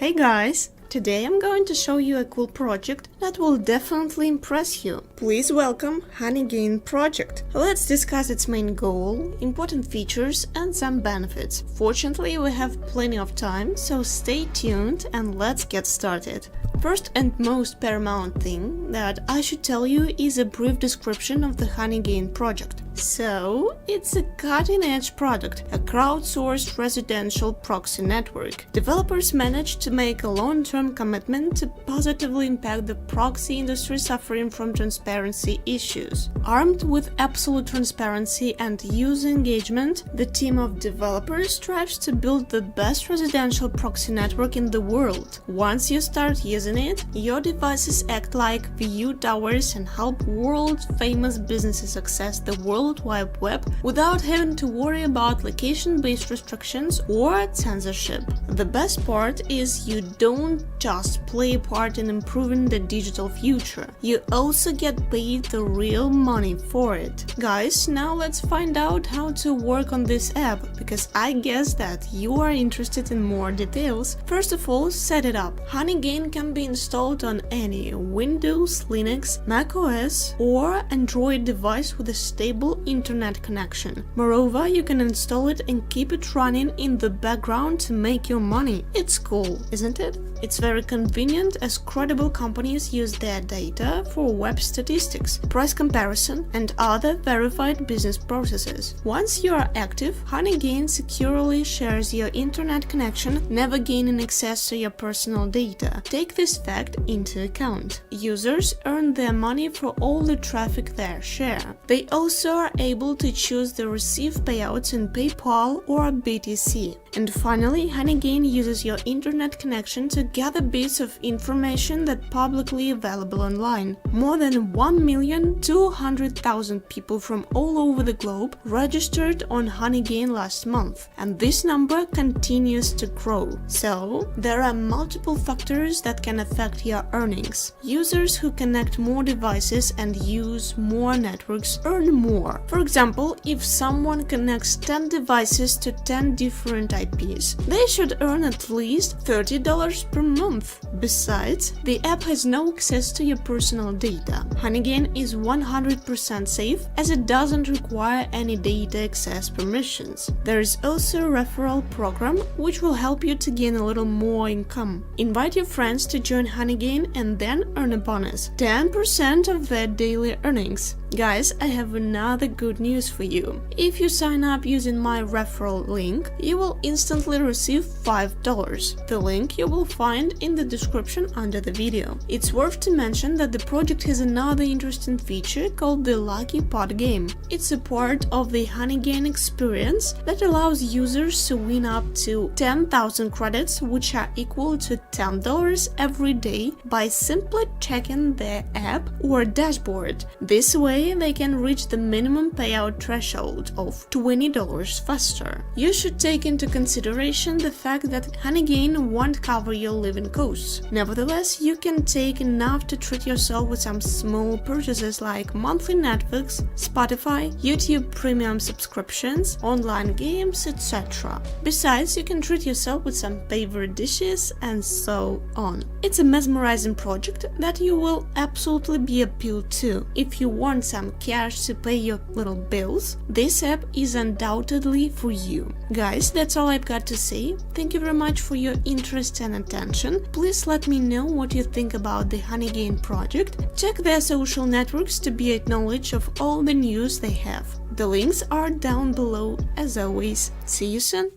Hey guys! Today I'm going to show you a cool project that will definitely impress you. Please welcome Honeygain project. Let's discuss its main goal, important features and some benefits. Fortunately, we have plenty of time, so stay tuned and let's get started. First and most paramount thing that I should tell you is a brief description of the Honeygain project. So, it's a cutting-edge product, a crowdsourced residential proxy network. Developers managed to make a long-term commitment to positively impact the proxy industry suffering from transparency issues. Armed with absolute transparency and user engagement, the team of developers strives to build the best residential proxy network in the world. Once you start using it, your devices act like VU towers and help world-famous businesses access the World Wide Web without having to worry about location-based restrictions or censorship. The best part is you don't just play a part in improving the digital future, you also get paid the real money for it. Guys, now let's find out how to work on this app, because I guess that you are interested in more details. First of all, set it up. Honeygain can be installed on any Windows, Linux, macOS or Android device with a stable internet connection. Moreover, you can install it and keep it running in the background to make your money. It's cool, isn't it? It's very convenient as credible companies use their data for web statistics, price comparison and other verified business processes. Once you are active, Honeygain securely shares your internet connection, never gaining access to your personal data. Take this fact into account. Users earn their money for all the traffic they share. They also are able to choose the receive payouts in PayPal or BTC. And finally, Honeygain uses your internet connection to gather bits of information that publicly available online. More than 1,200,000 people from all over the globe registered on Honeygain last month, and this number continues to grow. So, there are multiple factors that can affect your earnings. Users who connect more devices and use more networks earn more. For example, if someone connects 10 devices to 10 different IPs, they should earn at least $30 per month. Besides, the app has no access to your personal data. Honeygain is 100% safe as it doesn't require any data access permissions. There is also a referral program which will help you to gain a little more income. Invite your friends to join Honeygain and then earn a bonus, 10% of their daily earnings. Guys, I have another good news for you. If you sign up using my referral link, you will instantly receive $5. The link you will find in the description under the video. It's worth to mention that the project has another interesting feature called the Lucky Pot game. It's a part of the Honeygain experience that allows users to win up to 10,000 credits, which are equal to $10 every day, by simply checking their app or dashboard. This way, they can reach the minimum payout threshold of $20 faster. You should take into consideration the fact that Honeygain won't cover your living costs. Nevertheless, you can take enough to treat yourself with some small purchases like monthly Netflix, Spotify, YouTube Premium subscriptions, online games, etc. Besides, you can treat yourself with some favorite dishes and so on. It's a mesmerizing project that you will absolutely be appealed to. If you want some cash to pay your little bills, this app is undoubtedly for you. Guys, that's all I've got to say. Thank you very much for your interest and attention. Please let me know what you think about the Honeygain project. Check their social networks to be at knowledge of all the news they have. The links are down below as always. See you soon!